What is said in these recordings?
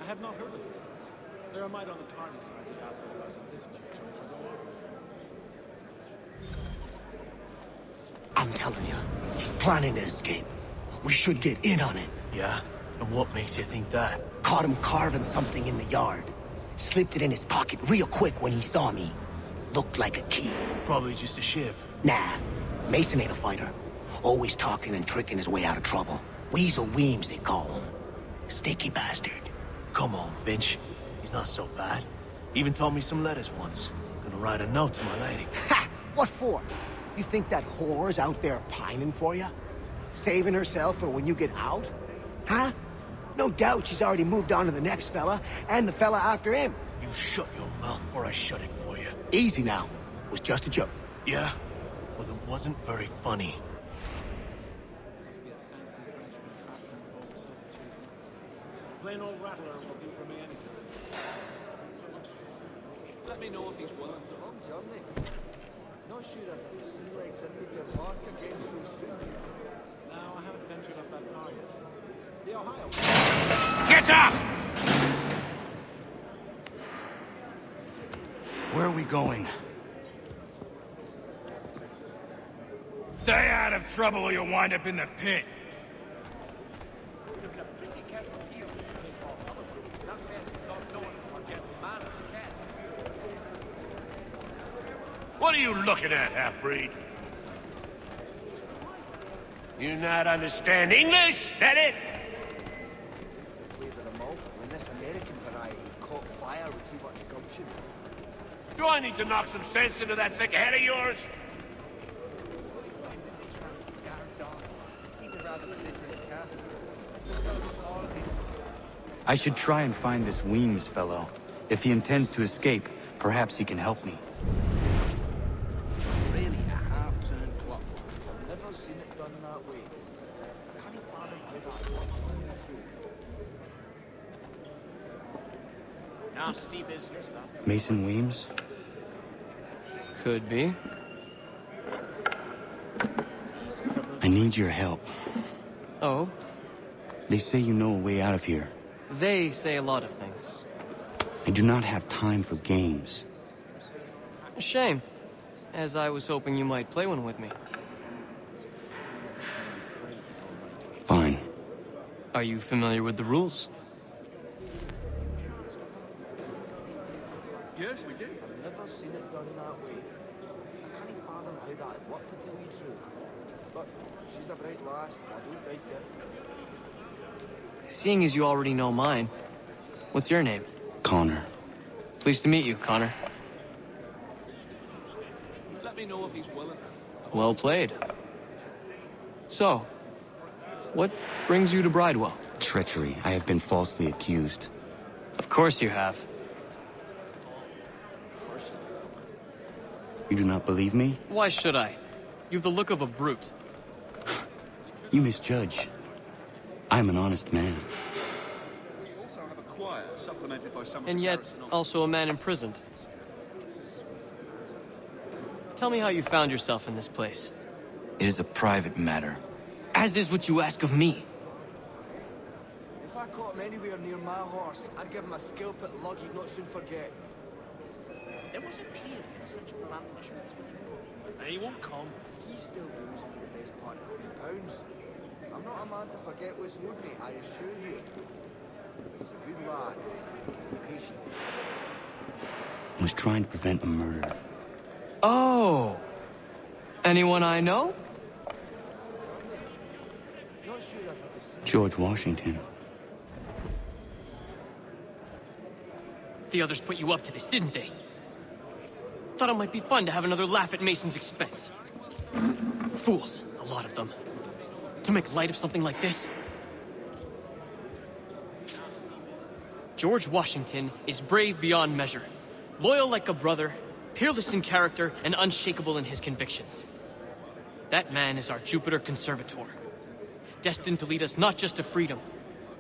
have not heard of it. There are might on the party side who ask of us on this lecture as we go on. I'm telling you, he's planning to escape. We should get in on it. Yeah? And what makes you think that? Caught him carving something in the yard. Slipped it in his pocket real quick when he saw me. Looked like a key. Probably just a shiv. Nah, Mason ain't a fighter. Always talking and tricking his way out of trouble. Weasel Weems, they call him. Sticky bastard. Come on, Finch. He's not so bad. Even taught me some letters once. Gonna write a note to my lady. Ha! What for? You think that whore's out there pining for you? Saving herself for when you get out? Huh? No doubt she's already moved on to the next fella, and the fella after him. You shut your mouth before I shut it for you. Easy now. It was just a joke. Yeah? Well, it wasn't very funny. Must be a fancy French contraption for old silk chasing. Plain old rattler will do for me anytime. Let me know if he's willing. Long journey. Not sure if the sea legs into your mark again so soon. No, I haven't ventured up that far yet. The Ohio. Get up! Where are we going? Stay out of trouble or you'll wind up in the pit. What are you looking at, half-breed? You not understand English, that it? Flavor them all when this American variety caught fire with too much gumption. Do I need to knock some sense into that thick head of yours? I should try and find this Weems fellow. If he intends to escape, perhaps he can help me. Really a half-turned clock. I've never seen it done that way. I can't fathom how that Nasty business, that. Mason Weems? Could be. I need your help. Oh? They say you know a way out of here. They say a lot of things. I do not have time for games. A shame, as I was hoping you might play one with me. Fine. Are you familiar with the rules? Yes, we do. I've never seen it done that way. I can't fathom how that worked, to tell you true. But she's a bright lass, I don't doubt it. Seeing as you already know mine, what's your name? Connor. Pleased to meet you, Connor. Let me know if he's willing. Well played. So, what brings you to Bridewell? Treachery. I have been falsely accused. Of course you have. You do not believe me? Why should I? You've the look of a brute. You misjudge. I am an honest man. We also have a choir, supplemented by some of And the yet, garrison officers. also a man imprisoned. Tell me how you found yourself in this place. It is a private matter. As is what you ask of me. If I caught him anywhere near my horse, I'd give him a scalp at lug he'd not soon forget. There was a period such blandishments with you. He won't come. He still owes me the best part of £3. I'm not a man to forget what's owed me, I assure you. But he's a good lad. Patient. I was trying to prevent a murder. Oh! Anyone I know? Not sure I've had the same. George Washington. The others put you up to this, didn't they? Thought it might be fun to have another laugh at Mason's expense. Fools, a lot of them. To make light of something like this. George Washington is brave beyond measure, loyal like a brother, peerless in character, and unshakable in his convictions. That man is our Jupiter Conservator, destined to lead us not just to freedom,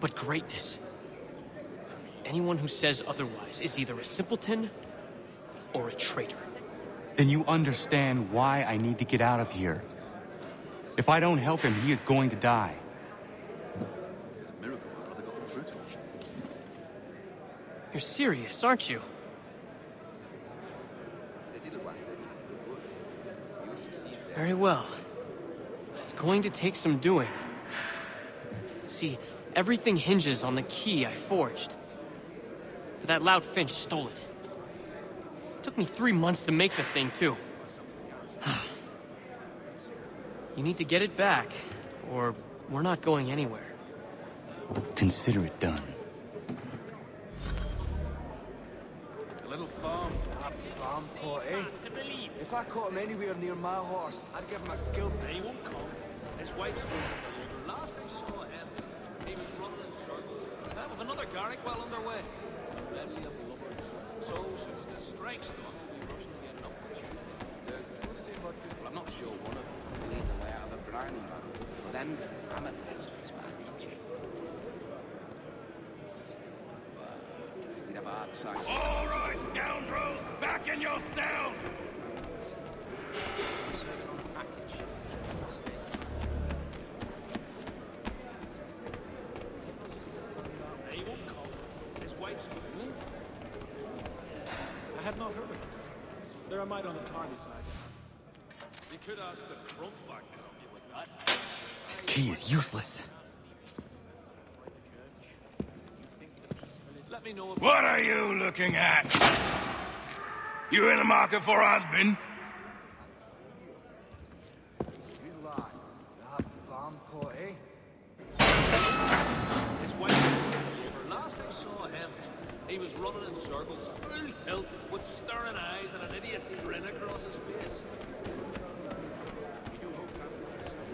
but greatness. Anyone who says otherwise is either a simpleton or a traitor. Then you understand why I need to get out of here. If I don't help him, he is going to die. It's a miracle my brother got them through to us. You're serious, aren't you? Very well. It's going to take some doing. See, everything hinges on the key I forged. But that loud Finch stole it. Took me 3 months to make the thing, too. You need to get it back, or we're not going anywhere. Consider it done. A little farm. Farm pot, eh? If I caught him anywhere near my horse, I'd give him a skill. He won't come. His wife's going to deliver. Last I saw him, he was running in circles. That with another Garrick well underway. Readily of lovers. So soon as the strike's done, we'll be rushing to get it up the tube. There's no say much with, well, I'm not sure one of them will lead the way out of a briny man. But then, I'm a pessimist, man, ain't you? But we'd have a hard time. All right, scoundrels, back in your cells! He won't come. His wife's going. I had not heard of it. They're a mite on the tardy side. You could ask the crump back to help you with that. This key is useless. Let me know if What are you looking at? You in the market for a husband? Good lad. That farm pot, eh? his wife's going to deliver. Last I saw him, he was running in circles, full tilt, with staring eyes and an idiot grin across his face.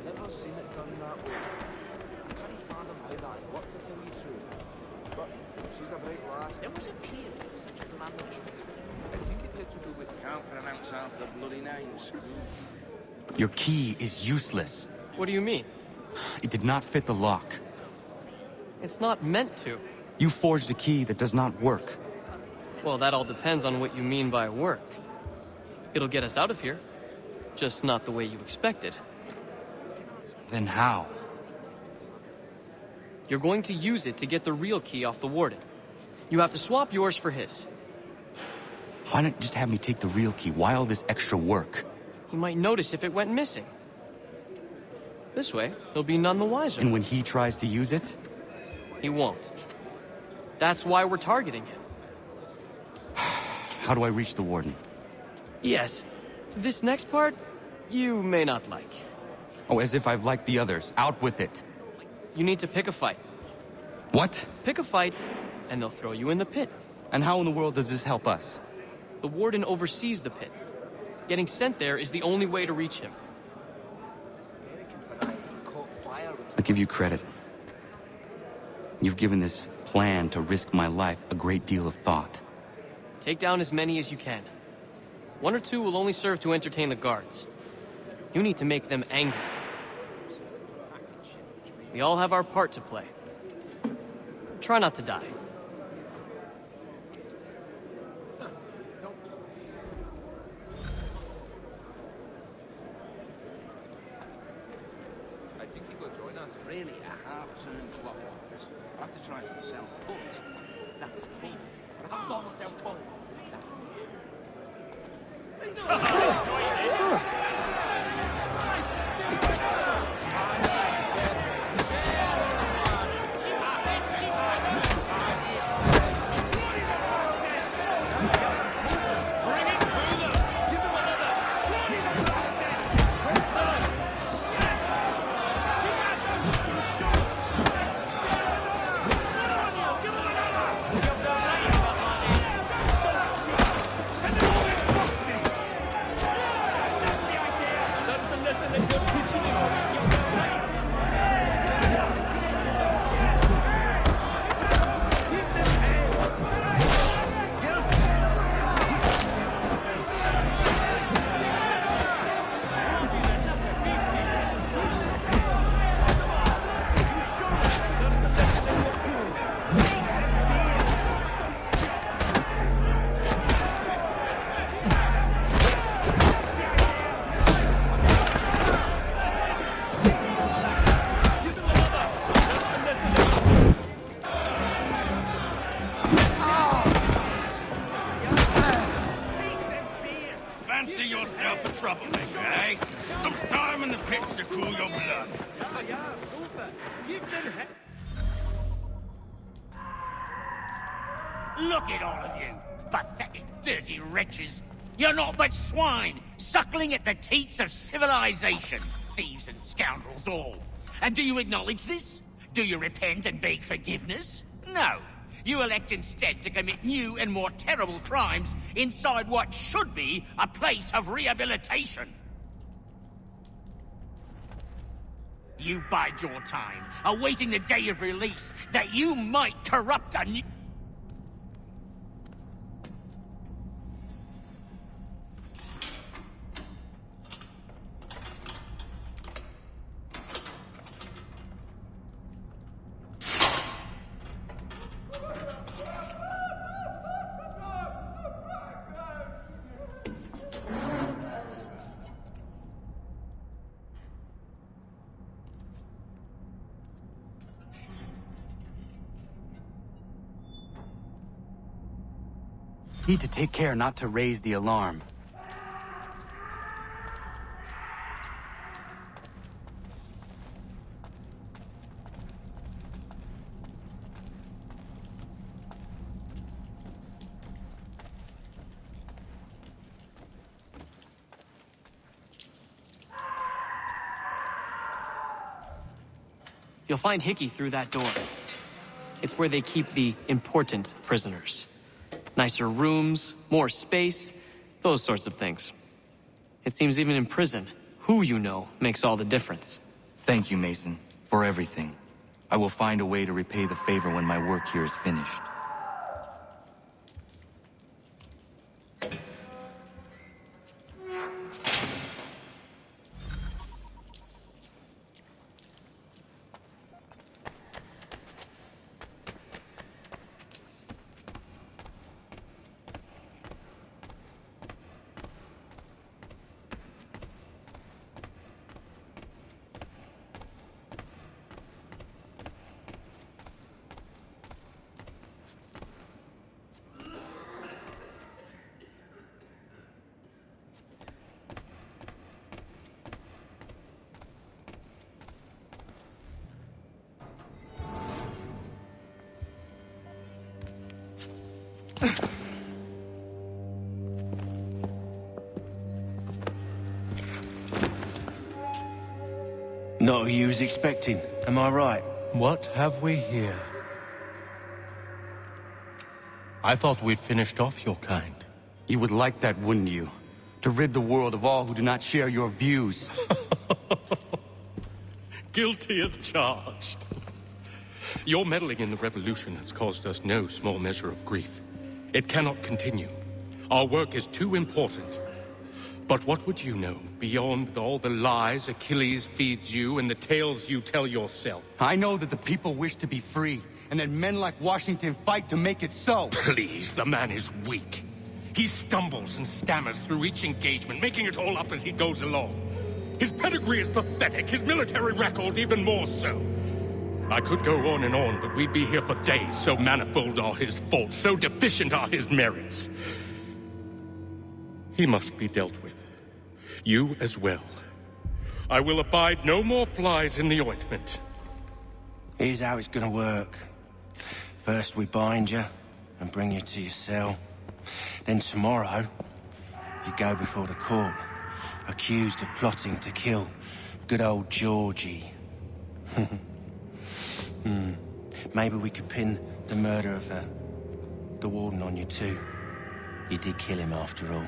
Never seen it done that way. I can't fathom how that worked, to tell you the truth. But she's a bright lass. There was a period of such management. I think it has to do with can't pronounce half the bloody names. Your key is useless. What do you mean? It did not fit the lock. It's not meant to. You forged a key that does not work. Well, that all depends on what you mean by work. It'll get us out of here. Just not the way you expected. Then how? You're going to use it to get the real key off the warden. You have to swap yours for his. Why not just have me take the real key? Why all this extra work? He might notice if it went missing. This way, he'll be none the wiser. And when he tries to use it? He won't. That's why we're targeting him. How do I reach the warden? Yes, this next part, you may not like. Oh, as if I've liked the others. Out with it. You need to pick a fight. What? Pick a fight, and they'll throw you in the pit. And how in the world does this help us? The warden oversees the pit. Getting sent there is the only way to reach him. I give you credit. You've given this plan to risk my life a great deal of thought. Take down as many as you can. 1 or 2 will only serve to entertain the guards. You need to make them angry. We all have our part to play. Try not to die. I think he will join us. Really, a half-turned clockwise. I'll have to try it myself, but that's the thing. Perhaps almost out cold. That's the Look at all of you! Pathetic, dirty wretches! You're not but swine, suckling at the teats of civilization! Thieves and scoundrels all! And do you acknowledge this? Do you repent and beg forgiveness? No. You elect instead to commit new and more terrible crimes inside what should be a place of rehabilitation. You bide your time, awaiting the day of release, that you might corrupt a new... Need to take care not to raise the alarm. You'll find Hickey through that door. It's where they keep the important prisoners. Nicer rooms, more space, those sorts of things. It seems even in prison, who you know makes all the difference. Thank you, Mason, for everything. I will find a way to repay the favor when my work here is finished. Not who you was expecting, am I right? What have we here? I thought we'd finished off your kind. You would like that, wouldn't you? To rid the world of all who do not share your views. Guilty as charged. Your meddling in the revolution has caused us no small measure of grief. It cannot continue. Our work is too important. But what would you know beyond all the lies Achilles feeds you and the tales you tell yourself? I know that the people wish to be free, and that men like Washington fight to make it so. Please, the man is weak. He stumbles and stammers through each engagement, making it all up as he goes along. His pedigree is pathetic, his military record even more so. I could go on and on, but we'd be here for days, so manifold are his faults, so deficient are his merits. He must be dealt with. You as well. I will abide no more flies in the ointment. Here's how it's gonna work. First we bind you and bring you to your cell. Then tomorrow, you go before the court, accused of plotting to kill good old Georgie. Maybe we could pin the murder of the warden on you too. You did kill him after all.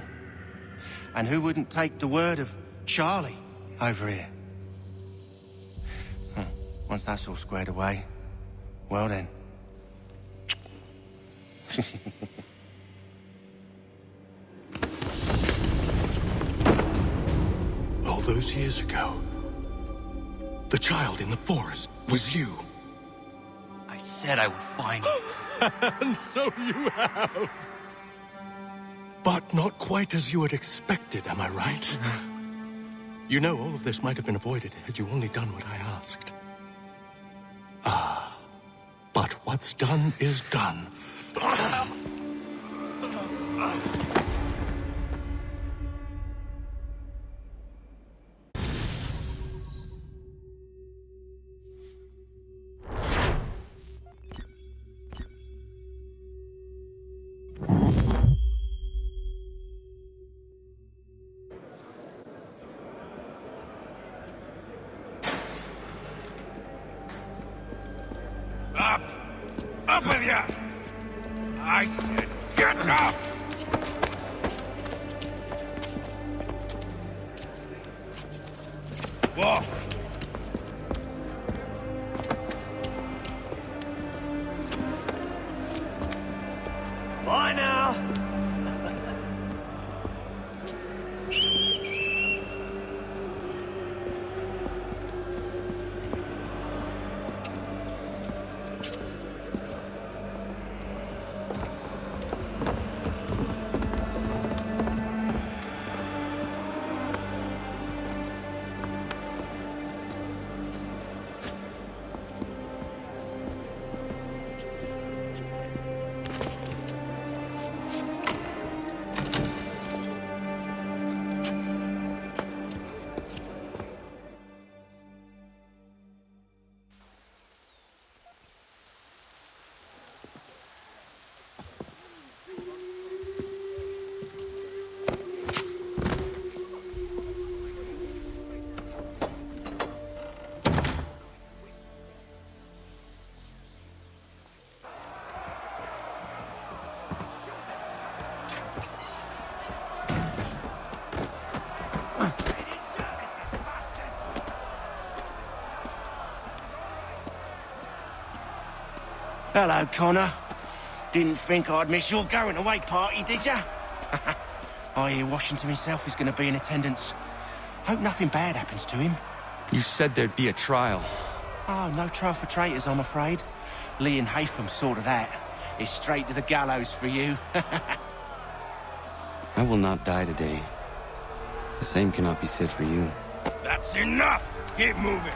And who wouldn't take the word of Charlie over here? Once that's all squared away, well then. All those years ago, the child in the forest was you. I said I would find you. And so you have. But not quite as you had expected, am I right? You know, all of this might have been avoided had you only done what I asked. Ah, but what's done is done. Up with ya! I said get up! Walk! Bye now! Hello, Connor. Didn't think I'd miss your going away party, did ya? I hear Washington himself is going to be in attendance. Hope nothing bad happens to him. You said there'd be a trial. Oh, no trial for traitors, I'm afraid. Lee and Haytham sorted that. It's straight to the gallows for you. I will not die today. The same cannot be said for you. That's enough! Keep moving!